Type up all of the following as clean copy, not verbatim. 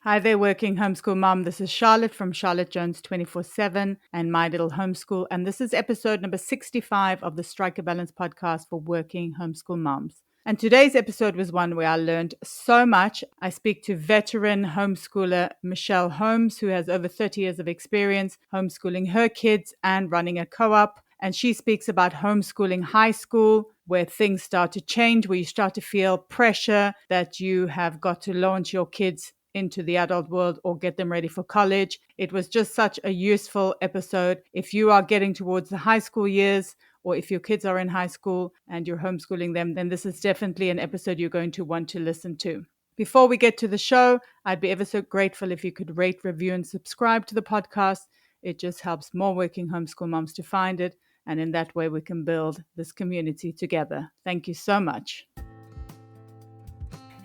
Hi there, Working Homeschool Mom. This is Charlotte from Charlotte Jones 24/7 and My Little Homeschool. And this is episode number 65 of the Strike a Balance podcast for Working Homeschool Moms. And today's episode was one where I learned so much. I speak to veteran homeschooler Michele Holmes, who has over 30 years of experience homeschooling her kids and running a co-op. And she speaks about homeschooling high school, where things start to change, where you start to feel pressure that you have got to launch your kids into the adult world or get them ready for college. It was just such a useful episode. If you are getting towards the high school years, or if your kids are in high school and you're homeschooling them, then this is definitely an episode you're going to want to listen to. Before we get to the show, I'd be ever so grateful if you could rate, review, and subscribe to the podcast. It just helps more working homeschool moms to find it. And in that way, we can build this community together. Thank you so much.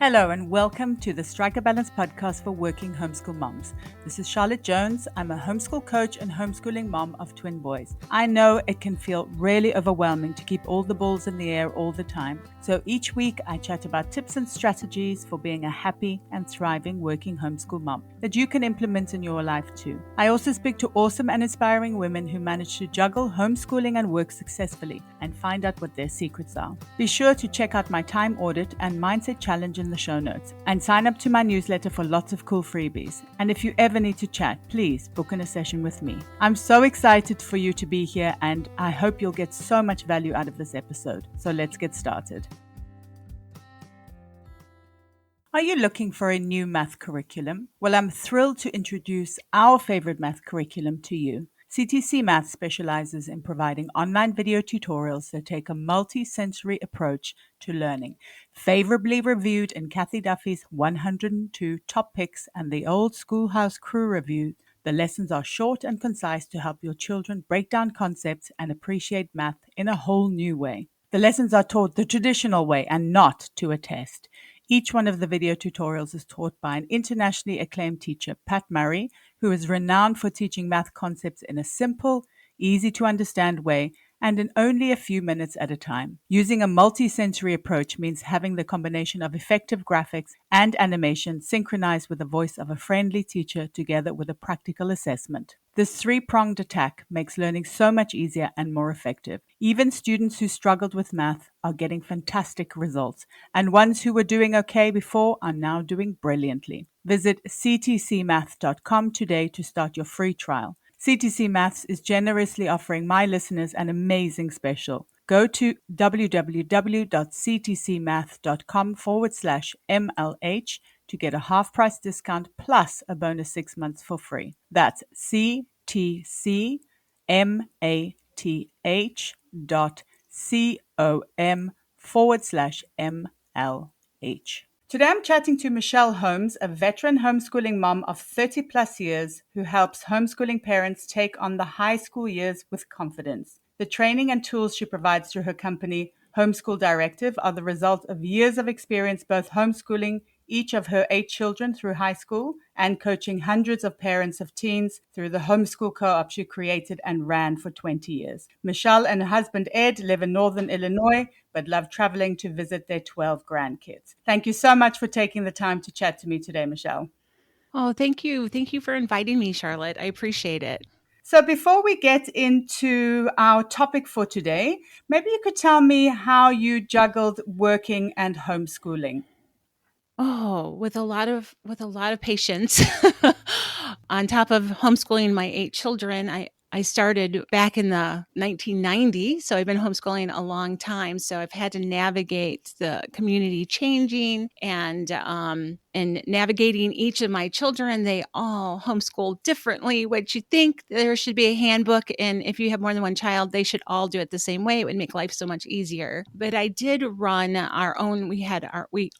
Hello and welcome to the Strike a Balance podcast for Working Homeschool Moms. This is Charlotte Jones. I'm a homeschool coach and homeschooling mom of twin boys. I know it can feel really overwhelming to keep all the balls in the air all the time. So each week I chat about tips and strategies for being a happy and thriving working homeschool mom that you can implement in your life too. I also speak to awesome and inspiring women who manage to juggle homeschooling and work successfully and find out what their secrets are. Be sure to check out my time audit and mindset challenge in the show notes and sign up to my newsletter for lots of cool freebies. And if you ever need to chat, please book in a session with me. I'm so excited for you to be here and I hope you'll get so much value out of this episode. So let's get started. Are you looking for a new math curriculum? Well, I'm thrilled to introduce our favorite math curriculum to you. CTC Math specializes in providing online video tutorials that take a multi-sensory approach to learning. Favorably reviewed in Kathy Duffy's 102 Top Picks and the Old Schoolhouse Crew Review, the lessons are short and concise to help your children break down concepts and appreciate math in a whole new way. The lessons are taught the traditional way and not to a test. Each one of the video tutorials is taught by an internationally acclaimed teacher, Pat Murray, who is renowned for teaching math concepts in a simple, easy to understand way and in only a few minutes at a time. Using a multi-sensory approach means having the combination of effective graphics and animation synchronized with the voice of a friendly teacher together with a practical assessment. This three-pronged attack makes learning so much easier and more effective. Even students who struggled with math are getting fantastic results, and ones who were doing okay before are now doing brilliantly. Visit ctcmath.com today to start your free trial. CTC Maths is generously offering my listeners an amazing special. Go to www.ctcmath.com/MLH to get a half-price discount plus a bonus 6 months for free. That's ctcmath.com/MLH. Today I'm chatting to Michele Holmes, a veteran homeschooling mom of 30 plus years who helps homeschooling parents take on the high school years with confidence. The training and tools she provides through her company, Homeschool Directive, are the result of years of experience both homeschooling each of her 8 children through high school and coaching hundreds of parents of teens through the homeschool co-op she created and ran for 20 years. Michele and her husband Ed live in Northern Illinois, but love traveling to visit their 12 grandkids. Thank you so much for taking the time to chat to me today, Michele. Oh, thank you. Thank you for inviting me, Charlotte. I appreciate it. So before we get into our topic for today, maybe you could tell me how you juggled working and homeschooling. Oh, with a lot of patience. On top of homeschooling my 8 children, I started back in the 1990s, so I've been homeschooling a long time. So I've had to navigate the community changing and navigating each of my children. They all homeschool differently, which you think there should be a handbook, and if you have more than one child, they should all do it the same way. It would make life so much easier. But I did run our own. We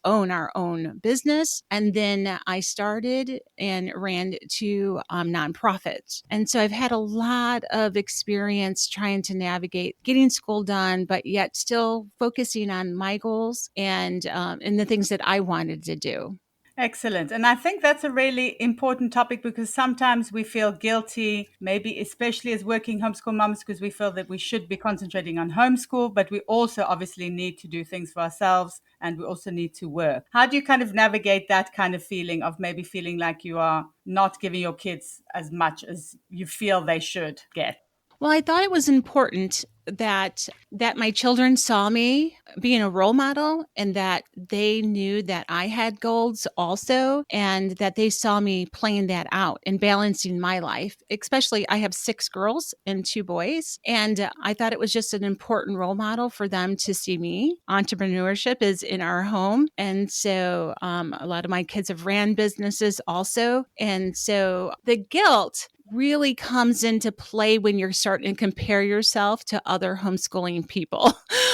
own our own business, and then I started and ran 2 nonprofits, and so I've had a lot of experience trying to navigate getting school done, but yet still focusing on my goals and the things that I wanted to do. Excellent. And I think that's a really important topic because sometimes we feel guilty, maybe especially as working homeschool moms, because we feel that we should be concentrating on homeschool, but we also obviously need to do things for ourselves and we also need to work. How do you kind of navigate that kind of feeling of maybe feeling like you are not giving your kids as much as you feel they should get? Well, I thought it was important that my children saw me being a role model and that they knew that I had goals also and that they saw me playing that out and balancing my life. Especially I have 6 girls and 2 boys, and I thought it was just an important role model for them to see me. Entrepreneurship is in our home, and so a lot of my kids have ran businesses also, and so the guilt really comes into play when you're starting to compare yourself to other homeschooling people.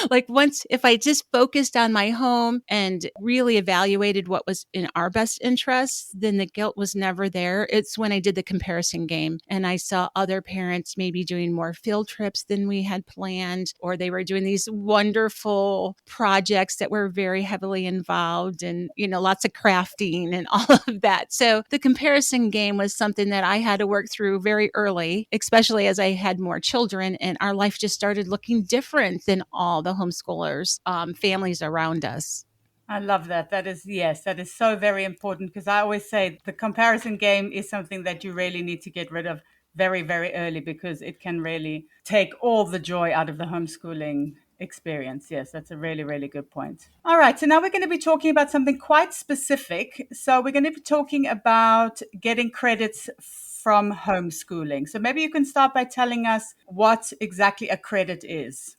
Like once, if I just focused on my home and really evaluated what was in our best interests, then the guilt was never there. It's when I did the comparison game and I saw other parents maybe doing more field trips than we had planned, or they were doing these wonderful projects that were very heavily involved and, lots of crafting and all of that. So the comparison game was something that I had to work through very early, especially as I had more children and our life just started looking different than all the homeschoolers, families around us. I love that. That is, yes, that is so very important because I always say the comparison game is something that you really need to get rid of very, very early because it can really take all the joy out of the homeschooling experience. Yes, that's a really, really good point. All right. So now we're going to be talking about something quite specific. So we're going to be talking about getting credits from homeschooling. So maybe you can start by telling us what exactly a credit is.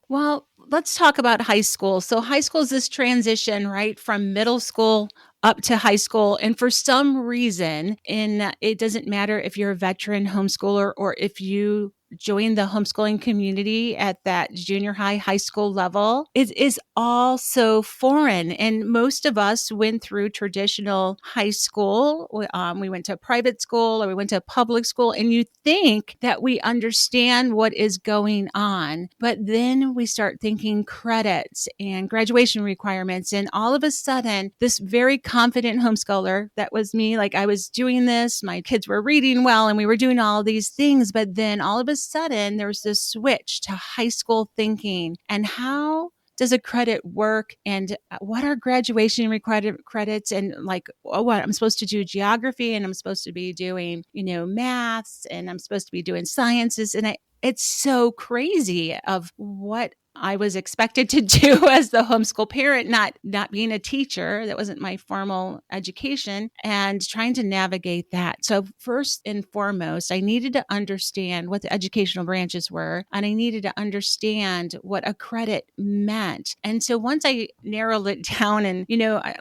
Well, let's talk about high school. So, high school is this transition, right, from middle school up to high school. And for some reason, it doesn't matter if you're a veteran homeschooler or if you join the homeschooling community at that junior high, high school level, it is all so foreign. And most of us went through traditional high school. We went to private school or we went to public school, and you think that we understand what is going on. But then we start thinking credits and graduation requirements. And all of a sudden, this very confident homeschooler, that was me, like I was doing this, my kids were reading well, and we were doing all these things. But then all of a sudden, there was this switch to high school thinking. And how does a credit work, and what are graduation required credits, and like, oh, what I'm supposed to do geography, and I'm supposed to be doing maths, and I'm supposed to be doing sciences, and it's so crazy of what I was expected to do as the homeschool parent, not being a teacher. That wasn't my formal education, and trying to navigate that. So first and foremost, I needed to understand what the educational branches were, and I needed to understand what a credit meant. And so once I narrowed it down, and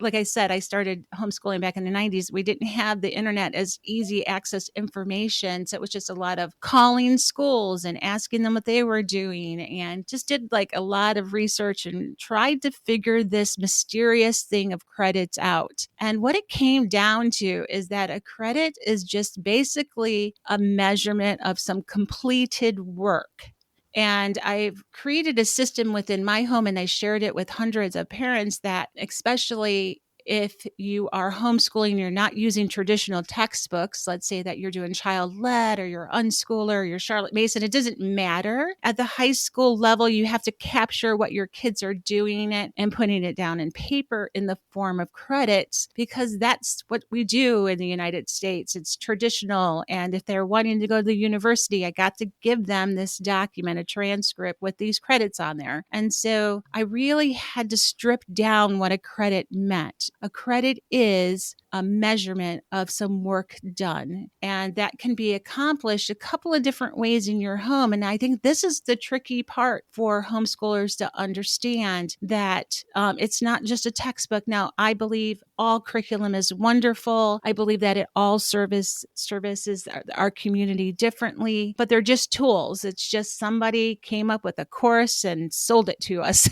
like I said, I started homeschooling back in the 90s. We didn't have the internet as easy access information, so it was just a lot of calling schools and asking them what they were doing, and just did like a lot of research and tried to figure this mysterious thing of credits out. And what it came down to is that a credit is just basically a measurement of some completed work. And I've created a system within my home, and I shared it with hundreds of parents that, especially if you are homeschooling, you're not using traditional textbooks, let's say that you're doing child-led or you're unschooler or you're Charlotte Mason, it doesn't matter. At the high school level, you have to capture what your kids are doing and putting it down in paper in the form of credits, because that's what we do in the United States. It's traditional. And if they're wanting to go to the university, I got to give them this document, a transcript with these credits on there. And so I really had to strip down what a credit meant. A credit is a measurement of some work done, and that can be accomplished a couple of different ways in your home. And I think this is the tricky part for homeschoolers to understand, that it's not just a textbook. Now, I believe all curriculum is wonderful. I believe that it all services our community differently, but they're just tools. It's just somebody came up with a course and sold it to us.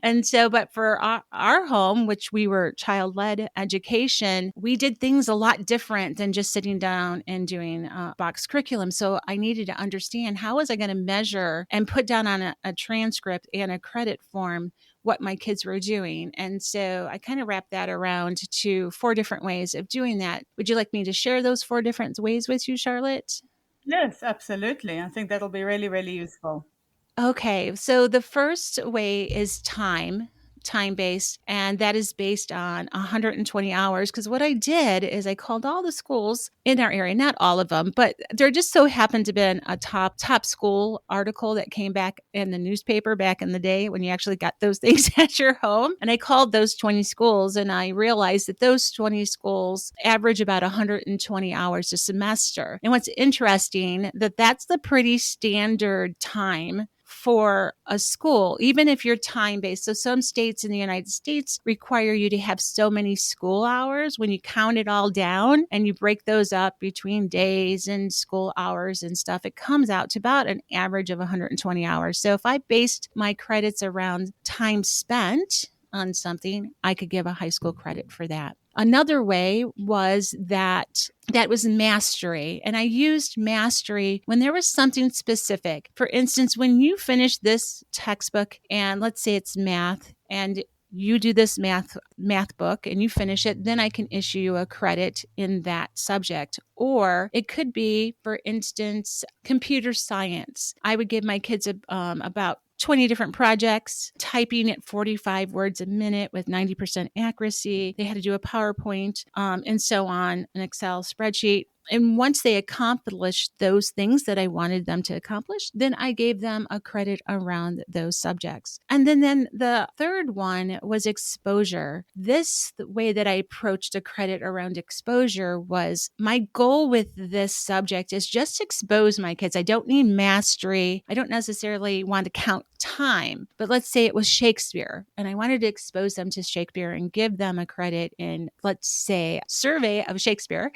And so, but for our home, which we were child-led education, we did things a lot different than just sitting down and doing box curriculum. So I needed to understand, how was I going to measure and put down on a transcript and a credit form what my kids were doing. And so I kind of wrapped that around to 4 different ways of doing that. Would you like me to share those 4 different ways with you, Charlotte? Yes, absolutely. I think that'll be really, really useful. Okay, so the first way is time based, and that is based on 120 hours. Because what I did is I called all the schools in our area, not all of them, but there just so happened to been a top school article that came back in the newspaper back in the day when you actually got those things at your home. And I called those 20 schools, and I realized that those 20 schools average about 120 hours a semester. And what's interesting that that's the pretty standard time for a school, even if you're time based. So some states in the United States require you to have so many school hours. When you count it all down and you break those up between days and school hours and stuff, it comes out to about an average of 120 hours. So if I based my credits around time spent on something, I could give a high school credit for that. Another way was that was mastery. And I used mastery when there was something specific. For instance, when you finish this textbook, and let's say it's math, and you do this math book and you finish it, then I can issue you a credit in that subject. Or it could be, for instance, computer science. I would give my kids about 20 different projects, typing at 45 words a minute with 90% accuracy. They had to do a PowerPoint, and so on, an Excel spreadsheet. And once they accomplished those things that I wanted them to accomplish, then I gave them a credit around those subjects. And then the third one was exposure. This the way that I approached a credit around exposure was my goal with this subject is just expose my kids. I don't need mastery. I don't necessarily want to count time, but let's say it was Shakespeare and I wanted to expose them to Shakespeare and give them a credit in, let's say, survey of Shakespeare.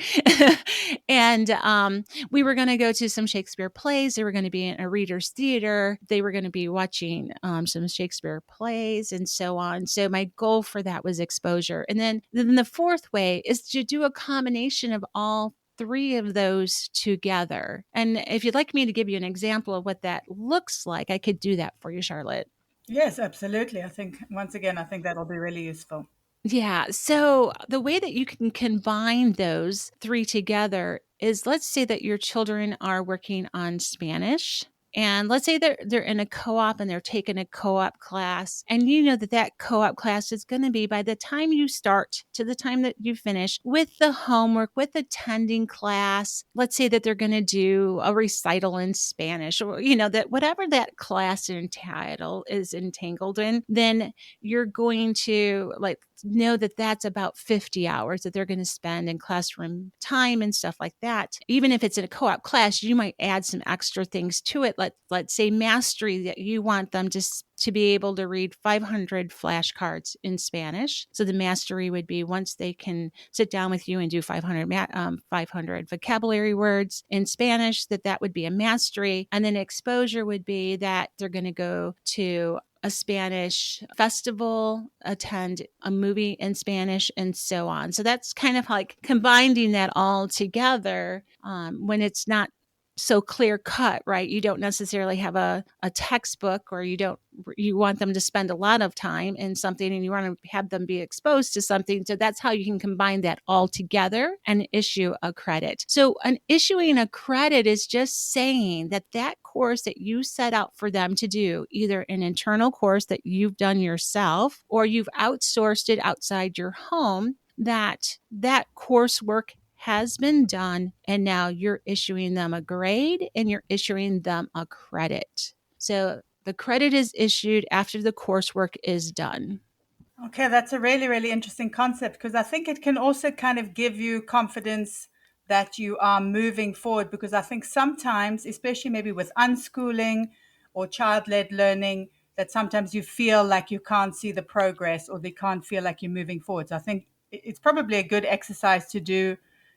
And we were going to go to some Shakespeare plays. They were going to be in a reader's theater. They were going to be watching some Shakespeare plays and so on. So my goal for that was exposure. And then the fourth way is to do a combination of all 3 of those together. And if you'd like me to give you an example of what that looks like, I could do that for you, Charlotte. Yes, absolutely. I think, once again, I think that'll be really useful. Yeah. So the way that you can combine those 3 together is, let's say that your children are working on Spanish. And let's say they're in a co-op and they're taking a co-op class, and you know that that co-op class is going to be, by the time you start to the time that you finish with the homework, with attending class, let's say that they're going to do a recital in Spanish, or that whatever that class entitle is entangled in, then you're going to know that that's about 50 hours that they're going to spend in classroom time and stuff like that. Even if it's in a co-op class, you might add some extra things to it. Let's say mastery, that you want them to be able to read 500 flashcards in Spanish. So the mastery would be, once they can sit down with you and do 500 vocabulary words in Spanish, that would be a mastery. And then exposure would be that they're going to go to a Spanish festival, attend a movie in Spanish, and so on. So that's kind of like combining that all together, when it's not so clear cut, right? You don't necessarily have a textbook, or you want them to spend a lot of time in something and you want to have them be exposed to something. So that's how you can combine that all together and issue a credit. So issuing a credit is just saying that course that you set out for them to do, either an internal course that you've done yourself or you've outsourced it outside your home, that coursework has been done, and now you're issuing them a grade and you're issuing them a credit. So the credit is issued after the coursework is done. Okay, that's a really, really interesting concept, because I think it can also kind of give you confidence that you are moving forward. Because I think sometimes, especially maybe with unschooling or child-led learning, that sometimes you feel like you can't see the progress, or they can't feel like you're moving forward. So I think it's probably a good exercise to do,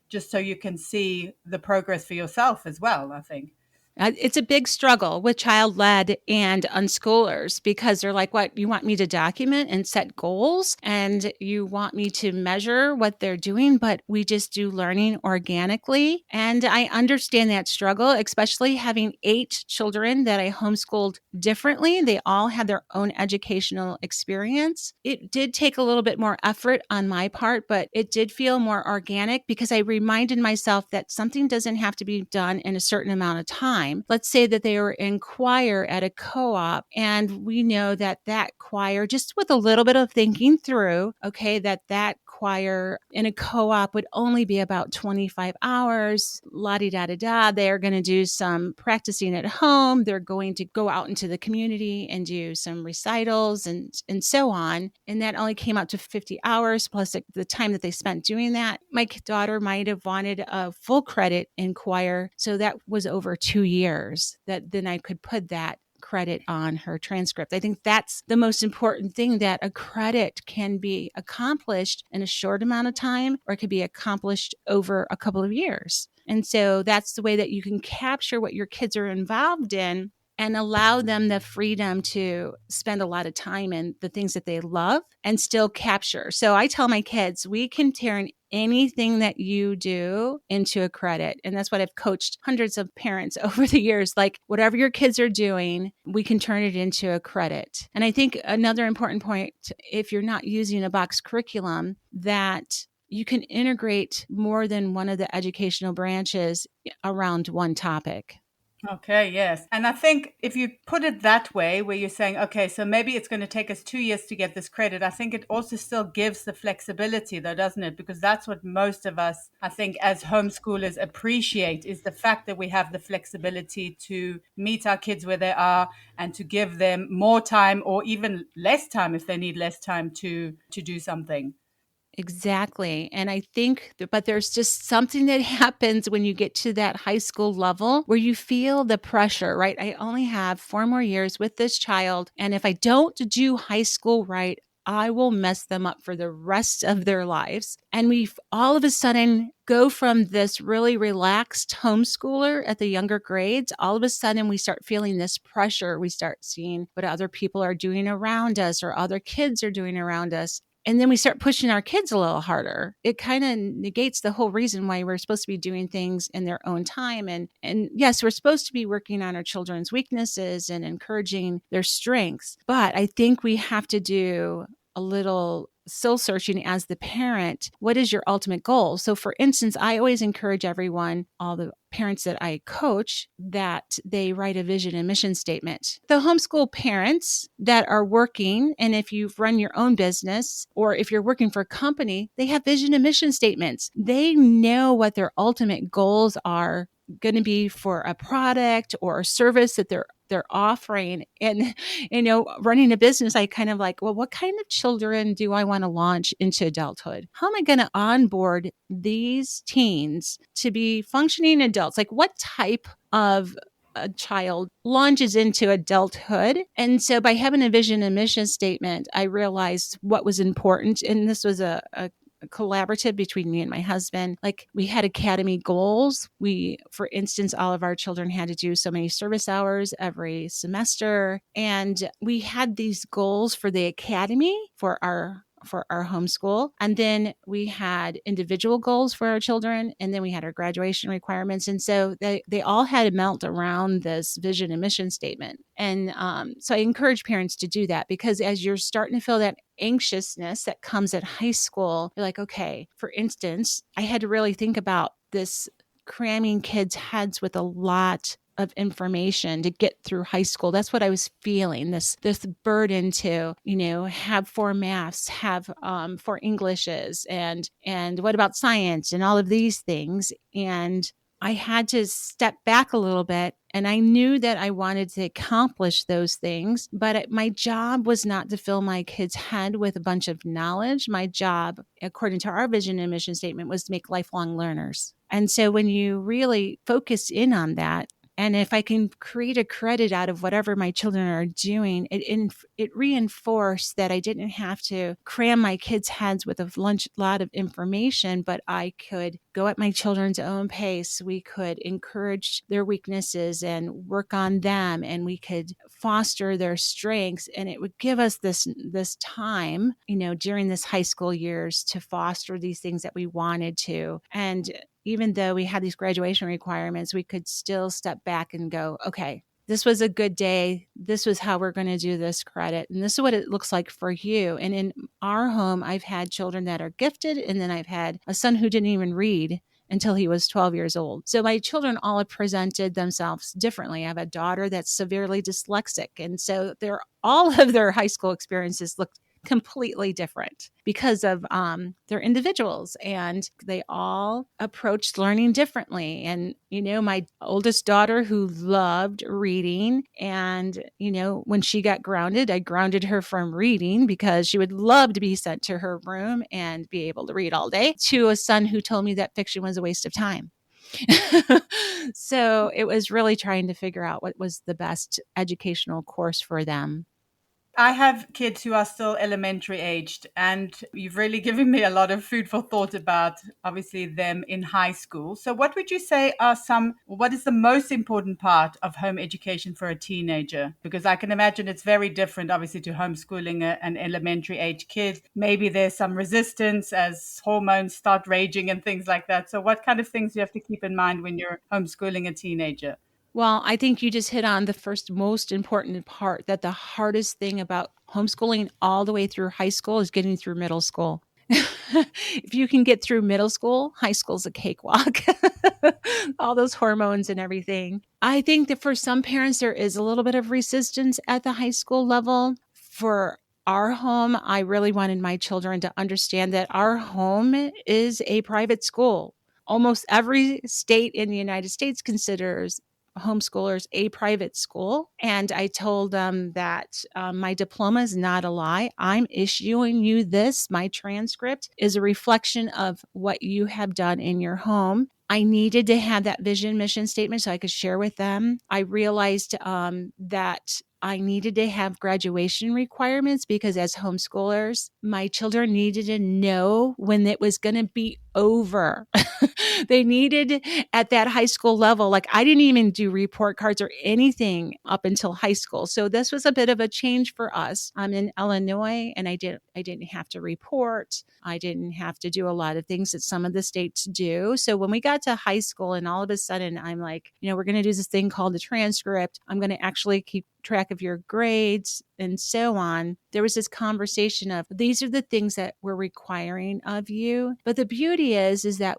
just so you can see the progress for yourself as well, I think. It's a big struggle with child-led and unschoolers because they're like, what, you want me to document and set goals and you want me to measure what they're doing, but we just do learning organically. And I understand that struggle, especially having 8 children that I homeschooled differently. They all had their own educational experience. It did take a little bit more effort on my part, but it did feel more organic because I reminded myself that something doesn't have to be done in a certain amount of time. Let's say that they were in choir at a co-op, and we know that that choir, just with a little bit of thinking through, okay, that choir in a co-op would only be about 25 hours, la-di-da-da-da. They're going to do some practicing at home. They're going to go out into the community and do some recitals and so on. And that only came out to 50 hours plus the time that they spent doing that. My daughter might have wanted a full credit in choir. So that was over 2 years that then I could put that credit on her transcript. I think that's the most important thing, that a credit can be accomplished in a short amount of time or it could be accomplished over a couple of years. And so that's the way that you can capture what your kids are involved in and allow them the freedom to spend a lot of time in the things that they love and still capture. So I tell my kids, we can turn anything that you do into a credit. And that's what I've coached hundreds of parents over the years. Like, whatever your kids are doing, we can turn it into a credit. And I think another important point, if you're not using a box curriculum, that you can integrate more than one of the educational branches around one topic. Okay, yes. And I think if you put it that way, where you're saying, okay, so maybe it's going to take us 2 years to get this credit, I think it also still gives the flexibility, though, doesn't it? Because that's what most of us, I think, as homeschoolers appreciate, is the fact that we have the flexibility to meet our kids where they are and to give them more time or even less time if they need less time to do something. Exactly. And I think, but there's just something that happens when you get to that high school level where you feel the pressure, right? I only have 4 more years with this child. And if I don't do high school right, I will mess them up for the rest of their lives. And we all of a sudden go from this really relaxed homeschooler at the younger grades. All of a sudden, we start feeling this pressure. We start seeing what other people are doing around us or other kids are doing around us. And then we start pushing our kids a little harder. It kind of negates the whole reason why we're supposed to be doing things in their own time. And yes, we're supposed to be working on our children's weaknesses and encouraging their strengths. But I think we have to do a little soul searching as the parent. What is your ultimate goal? So for instance, I always encourage everyone, all the parents that I coach, that they write a vision and mission statement. The homeschool parents that are working, and if you've run your own business or if you're working for a company, they have vision and mission statements. They know what their ultimate goals are going to be for a product or a service that they're offering. And running a business, I kind of like, well, what kind of children do I want to launch into adulthood? How am I going to onboard these teens to be functioning adults? Like, what type of a child launches into adulthood? And so by having a vision and mission statement, I realized what was important. And this was a collaborative between me and my husband. Like, we had academy goals. For instance, all of our children had to do so many service hours every semester. And we had these goals for the academy for our homeschool. And then we had individual goals for our children. And then we had our graduation requirements. And so they all had to melt around this vision and mission statement. And so I encourage parents to do that, because as you're starting to feel that anxiousness that comes at high school, you're like, okay, for instance, I had to really think about this, cramming kids' heads with a lot of information to get through high school. That's what I was feeling, this burden to, have 4 maths, have 4 Englishes, and what about science and all of these things. And I had to step back a little bit, and I knew that I wanted to accomplish those things, but my job was not to fill my kid's head with a bunch of knowledge. My job, according to our vision and mission statement, was to make lifelong learners. And so when you really focus in on that, And if I can create a credit out of whatever my children are doing, it reinforced that I didn't have to cram my kids' heads with a lot of information, but I could go at my children's own pace. We could encourage their weaknesses and work on them, and we could foster their strengths. And it would give us this time, during this high school years to foster these things that we wanted to. And even though we had these graduation requirements, we could still step back and go, okay, this was a good day. This was how we're going to do this credit. And this is what it looks like for you. And in our home, I've had children that are gifted. And then I've had a son who didn't even read until he was 12 years old. So my children all have presented themselves differently. I have a daughter that's severely dyslexic. And so all of their high school experiences looked completely different because of they're individuals, and they all approached learning differently. And my oldest daughter, who loved reading, and when she got grounded, I grounded her from reading because she would love to be sent to her room and be able to read all day, to a son who told me that fiction was a waste of time. So it was really trying to figure out what was the best educational course for them. I have kids who are still elementary aged, and you've really given me a lot of food for thought about obviously them in high school. So, what would you say what is the most important part of home education for a teenager? Because I can imagine it's very different, obviously, to homeschooling an elementary age kid. Maybe there's some resistance as hormones start raging and things like that. So, what kind of things do you have to keep in mind when you're homeschooling a teenager? Well, I think you just hit on the first most important part, that the hardest thing about homeschooling all the way through high school is getting through middle school. If you can get through middle school, high school's a cakewalk. All those hormones and everything. I think that for some parents, there is a little bit of resistance at the high school level. For our home, I really wanted my children to understand that our home is a private school. Almost every state in the United States considers homeschoolers a private school. And I told them that my diploma is not a lie. I'm issuing you this. My transcript is a reflection of what you have done in your home. I needed to have that vision mission statement so I could share with them. I realized that I needed to have graduation requirements because as homeschoolers, my children needed to know when it was going to be over. They needed at that high school level, like I didn't even do report cards or anything up until high school. So this was a bit of a change for us. I'm in Illinois, and I didn't have to report. I didn't have to do a lot of things that some of the states do. So when we got to high school, and all of a sudden I'm like, we're going to do this thing called the transcript. I'm going to actually keep track of your grades and so on. There was this conversation of these are the things that we're requiring of you. But the beauty is that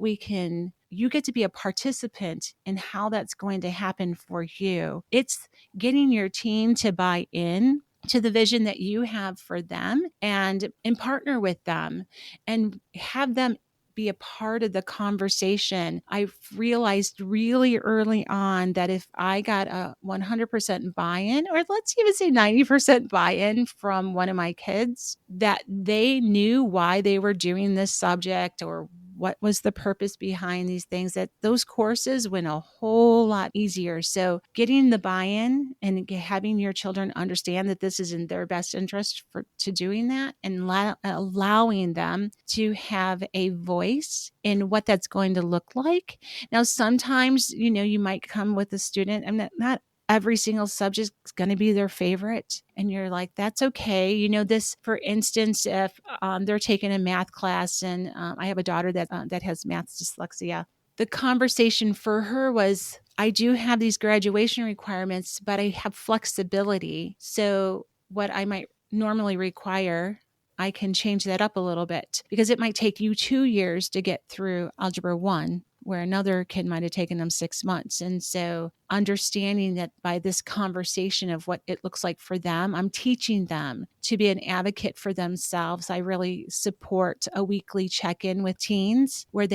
you get to be a participant in how that's going to happen for you. It's getting your team to buy in to the vision that you have for them and partner with them and have them be a part of the conversation. I realized really early on that if I got a 100% buy-in, or let's even say 90% buy-in from one of my kids, that they knew why they were doing this subject or what was the purpose behind these things, that those courses went a whole lot easier. So getting the buy-in and having your children understand that this is in their best interest to doing that, and allowing them to have a voice in what that's going to look like. Now, sometimes, you might come with a student, and not every single subject is going to be their favorite. And you're like, that's okay. This, for instance, if they're taking a math class, and I have a daughter that has math dyslexia. The conversation for her was, I do have these graduation requirements, but I have flexibility. So what I might normally require, I can change that up a little bit, because it might take you 2 years to get through Algebra 1, where another kid might have taken them 6 months. And so understanding that by this conversation of what it looks like for them, I'm teaching them to be an advocate for themselves. I really support a weekly check-in with teens where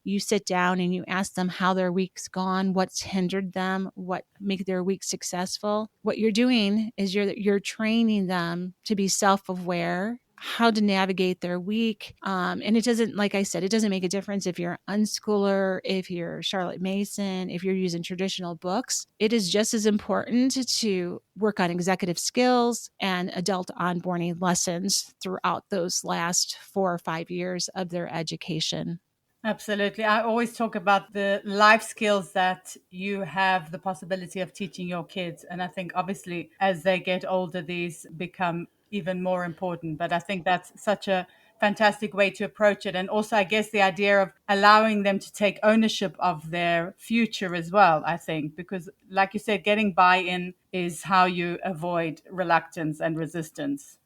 you sit down and you ask them how their week's gone, what's hindered them, what make their week successful. What you're doing is you're training them to be self-aware, how to navigate their week. And it doesn't, like I said, it doesn't make a difference if you're an unschooler, if you're Charlotte Mason, if you're using traditional books. It is just as important to work on executive skills and adult onboarding lessons throughout those last 4 or 5 years of their education. Absolutely. I always talk about the life skills that you have the possibility of teaching your kids. And I think obviously as they get older, these become even more important. But I think that's such a fantastic way to approach it. And also, I guess the idea of allowing them to take ownership of their future as well, I think, because like you said, getting buy-in is how you avoid reluctance and resistance.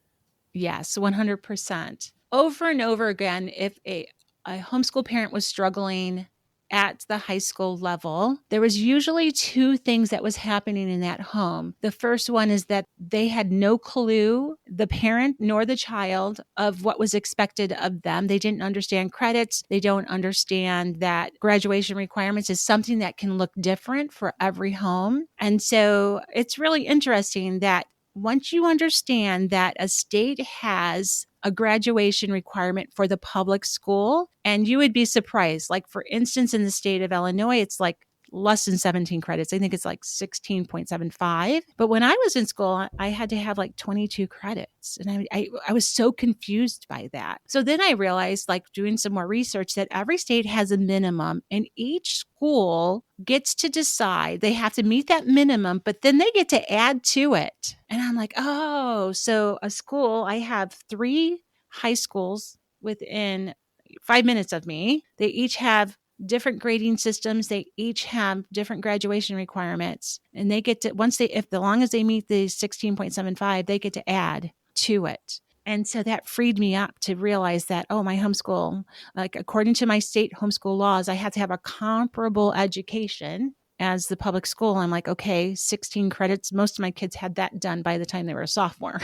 Yes, 100%. Over and over again, if a homeschool parent was struggling at the high school level, there was usually two things that was happening in that home. The first one is that they had no clue, the parent nor the child, of what was expected of them. They didn't understand credits. They don't understand that graduation requirements is something that can look different for every home. And so it's really interesting that once you understand that a state has a graduation requirement for the public school, and you would be surprised. Like, for instance, in the state of Illinois, it's like less than 17 credits. I think it's like 16.75. But when I was in school, I had to have like 22 credits. And I was so confused by that. So then I realized, like doing some more research, that every state has a minimum and each school gets to decide. They have to meet that minimum, but then they get to add to it. And I'm like, oh, so a school, I have 3 high schools within 5 minutes of me. They each have different grading systems. They each have different graduation requirements. And they get to, once they, if the long as they meet the 16.75, they get to add to it. And so that freed me up to realize that, oh, my homeschool, like according to my state homeschool laws, I have to have a comparable education as the public school. I'm like, okay, 16 credits. Most of my kids had that done by the time they were a sophomore.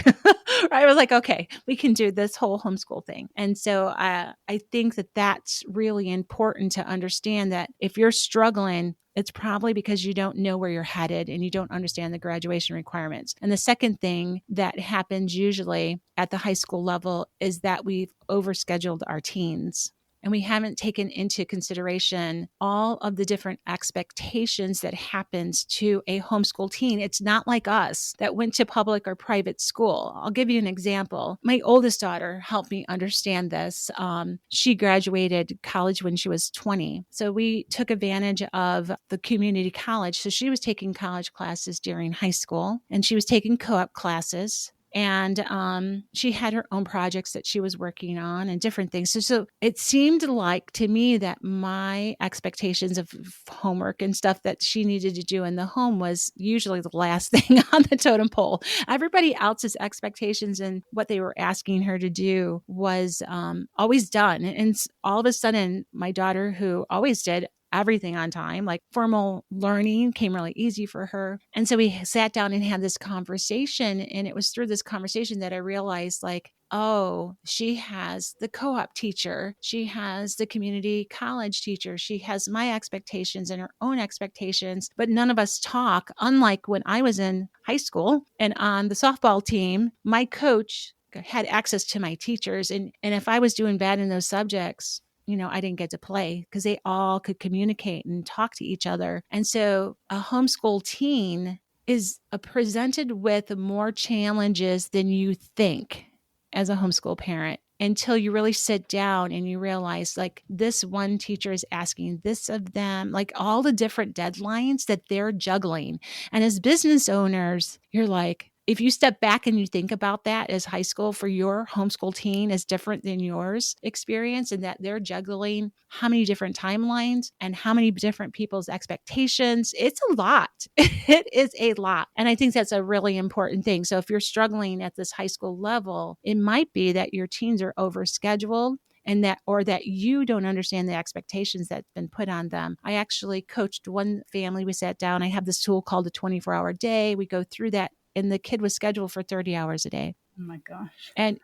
I was like, okay, we can do this whole homeschool thing. And so I think that that's really important to understand, that if you're struggling, it's probably because you don't know where you're headed and you don't understand the graduation requirements. And the second thing that happens usually at the high school level is that we've overscheduled our teens. And we haven't taken into consideration all of the different expectations that happens to a homeschool teen. It's not like us that went to public or private school. I'll give you an example. My oldest daughter helped me understand this. She graduated college when she was 20. So we took advantage of the community college. So she was taking college classes during high school, and she was taking co-op classes. And she had her own projects that she was working on and different things. So it seemed like to me that my expectations of homework and stuff that she needed to do in the home was usually the last thing on the totem pole. Everybody else's expectations and what they were asking her to do was always done. And all of a sudden, my daughter, who always did everything on time, like formal learning, came really easy for her. And so we sat down and had this conversation. And it was through this conversation that I realized, like, oh, she has the co-op teacher. She has the community college teacher. She has my expectations and her own expectations, but none of us talk. Unlike when I was in high school and on the softball team, my coach had access to my teachers. And if I was doing bad in those subjects, I didn't get to play because they all could communicate and talk to each other. And so a homeschool teen is presented with more challenges than you think as a homeschool parent, until you really sit down and you realize, like, this one teacher is asking this of them, like all the different deadlines that they're juggling. And as business owners, you're like, if you step back and you think about that as high school for your homeschool teen is different than yours experience, and that they're juggling how many different timelines and how many different people's expectations, it's a lot. It is a lot. And I think that's a really important thing. So if you're struggling at this high school level, it might be that your teens are overscheduled, and that you don't understand the expectations that's been put on them. I actually coached one family. We sat down. I have this tool called the 24-hour day. We go through that, and the kid was scheduled for 30 hours a day. Oh my gosh. And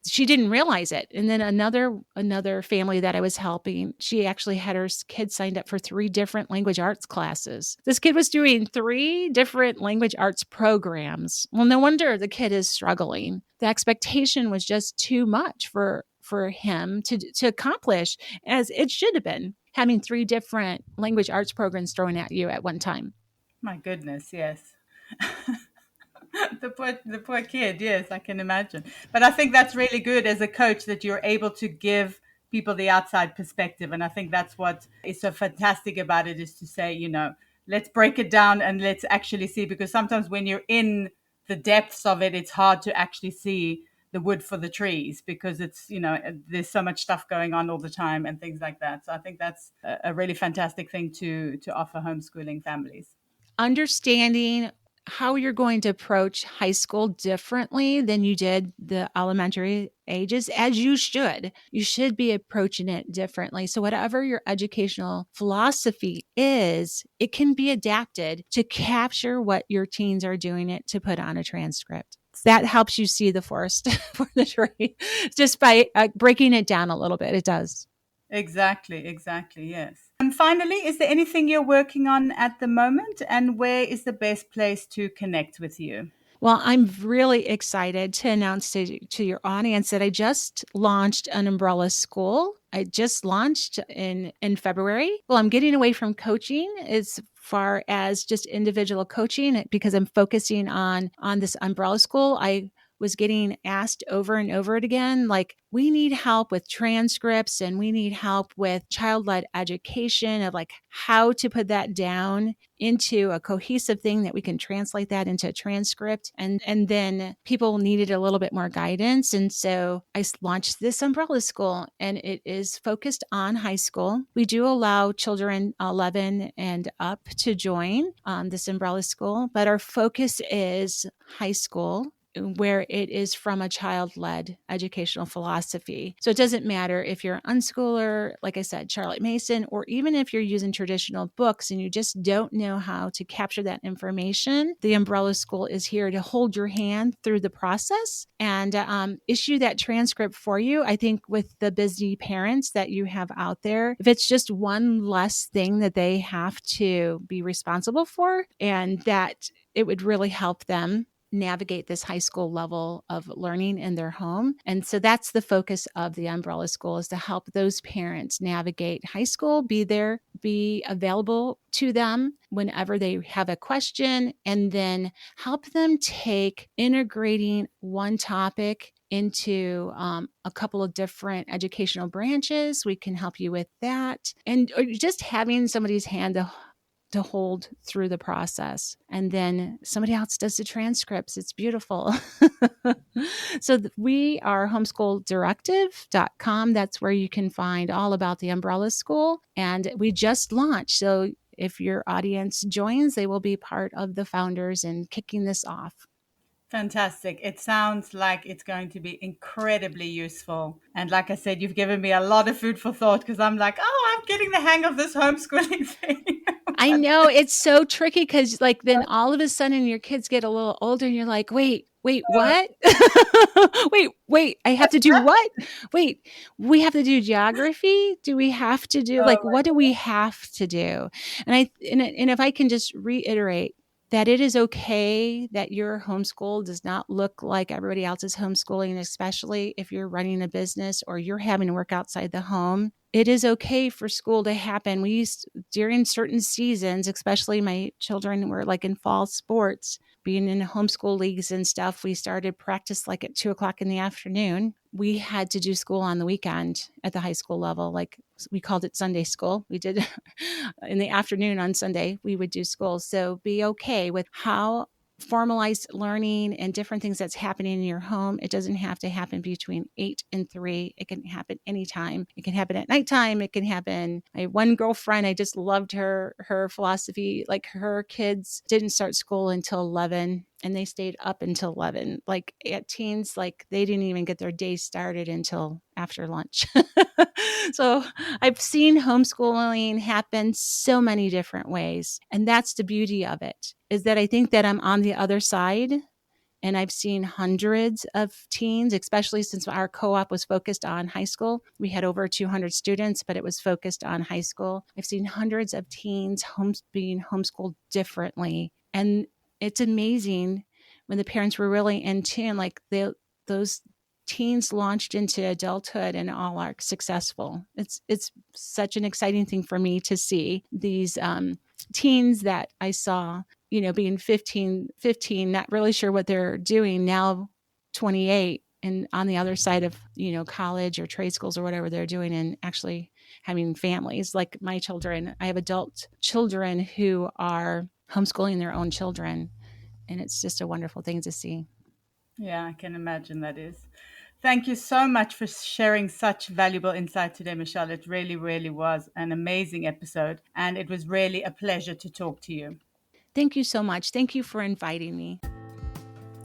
she didn't realize it. And then another family that I was helping, she actually had her kids signed up for 3 different language arts classes. This kid was doing 3 different language arts programs. Well, no wonder the kid is struggling. The expectation was just too much for him to accomplish, as it should have been, having 3 different language arts programs thrown at you at one time. My goodness, yes. The poor kid, yes, I can imagine. But I think that's really good as a coach that you're able to give people the outside perspective. And I think that's what is so fantastic about it, is to say, let's break it down and let's actually see, because sometimes when you're in the depths of it, it's hard to actually see the wood for the trees, because it's, there's so much stuff going on all the time and things like that. So I think that's a really fantastic thing to offer homeschooling families. Understanding how you're going to approach high school differently than you did the elementary ages, as you should. You should be approaching it differently. So, whatever your educational philosophy is, it can be adapted to capture what your teens are doing it to put on a transcript. That helps you see the forest for the tree just by breaking it down a little bit. It does. Exactly, yes. And finally, is there anything you're working on at the moment, and where is the best place to connect with you? Well, I'm really excited to announce to your audience that I just launched an umbrella school. I just launched in February. Well, I'm getting away from coaching as far as just individual coaching, because I'm focusing on this umbrella school. I was getting asked over and over again, like, we need help with transcripts and we need help with child-led education, of like how to put that down into a cohesive thing that we can translate that into a transcript. And then people needed a little bit more guidance. And so I launched this umbrella school, and it is focused on high school. We do allow children 11 and up to join this umbrella school, but our focus is high school, where it is from a child-led educational philosophy. So it doesn't matter if you're an unschooler, like I said, Charlotte Mason, or even if you're using traditional books and you just don't know how to capture that information, the Umbrella School is here to hold your hand through the process and issue that transcript for you. I think with the busy parents that you have out there, if it's just one less thing that they have to be responsible for, and that it would really help them navigate this high school level of learning in their home. And so that's the focus of the Umbrella School, is to help those parents navigate high school, be available to them whenever they have a question, and then help them take integrating one topic into a couple of different educational branches. We can help you with that. And or just having somebody's hand to hold through the process. And then somebody else does the transcripts. It's beautiful. So we are homeschooldirective.com. That's where you can find all about the Umbrella School. And we just launched. So if your audience joins, they will be part of the founders and kicking this off. Fantastic. It sounds like it's going to be incredibly useful. And like I said, you've given me a lot of food for thought, because I'm like, oh, I'm getting the hang of this homeschooling thing. I know it's so tricky, because like then all of a sudden your kids get a little older and you're like, wait, what? wait, I have to do what? Wait, we have to do geography? Do we have to do, like, what do we have to do? And if I can just reiterate that it is okay that your homeschool does not look like everybody else's homeschooling, especially if you're running a business or you're having to work outside the home. It is okay for school to happen. We used, during certain seasons, especially my children were like in fall sports, being in homeschool leagues and stuff, we started practice like at 2:00 in the afternoon. We had to do school on the weekend at the high school level. Like we called it Sunday school. We did in the afternoon on Sunday, we would do school. So be okay with how formalized learning and different things that's happening in your home. It doesn't have to happen between 8 and 3. It can happen anytime. It can happen at nighttime. It can happen. I had one girlfriend, I just loved her philosophy. Like her kids didn't start school until 11 and they stayed up until 11. Like at teens, like they didn't even get their day started until after lunch. So I've seen homeschooling happen so many different ways. And that's the beauty of it, is that I think that I'm on the other side And I've seen hundreds of teens, especially since our co-op was focused on high school. We had over 200 students, but it was focused on high school. I've seen hundreds of teens being homeschooled differently. And it's amazing when the parents were really in tune, like those teens launched into adulthood and all are successful. It's such an exciting thing for me to see these teens that I saw, being 15, not really sure what they're doing, now 28 and on the other side of, college or trade schools or whatever they're doing, and actually having families like my children. I have adult children who are homeschooling their own children, and it's just a wonderful thing to see. Yeah, I can imagine that is. Thank you so much for sharing such valuable insight today, Michelle. It really, really was an amazing episode, and it was really a pleasure to talk to you. Thank you so much. Thank you for inviting me.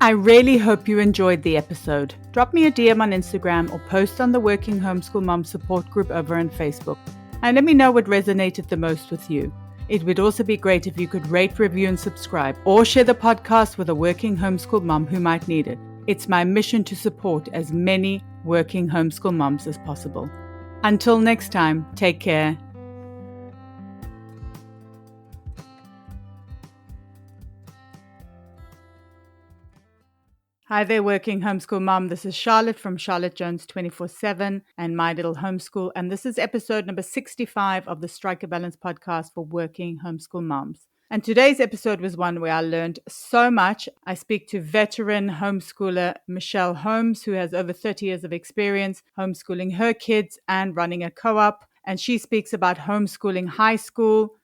I really hope you enjoyed the episode. Drop me a DM on Instagram or post on the Working Homeschool Moms support group over on Facebook, and let me know what resonated the most with you. It would also be great if you could rate, review, and subscribe, or share the podcast with a working homeschool mom who might need it. It's my mission to support as many working homeschool moms as possible. Until next time, take care. Hi there, working homeschool mom. This is Charlotte from Charlotte Jones 24/7 and My Little Homeschool. And this is episode number 65 of the Strike a Balance podcast for working homeschool moms. And today's episode was one where I learned so much. I speak to veteran homeschooler Michele Holmes, who has over 30 years of experience homeschooling her kids and running a co-op. And she speaks about homeschooling high school,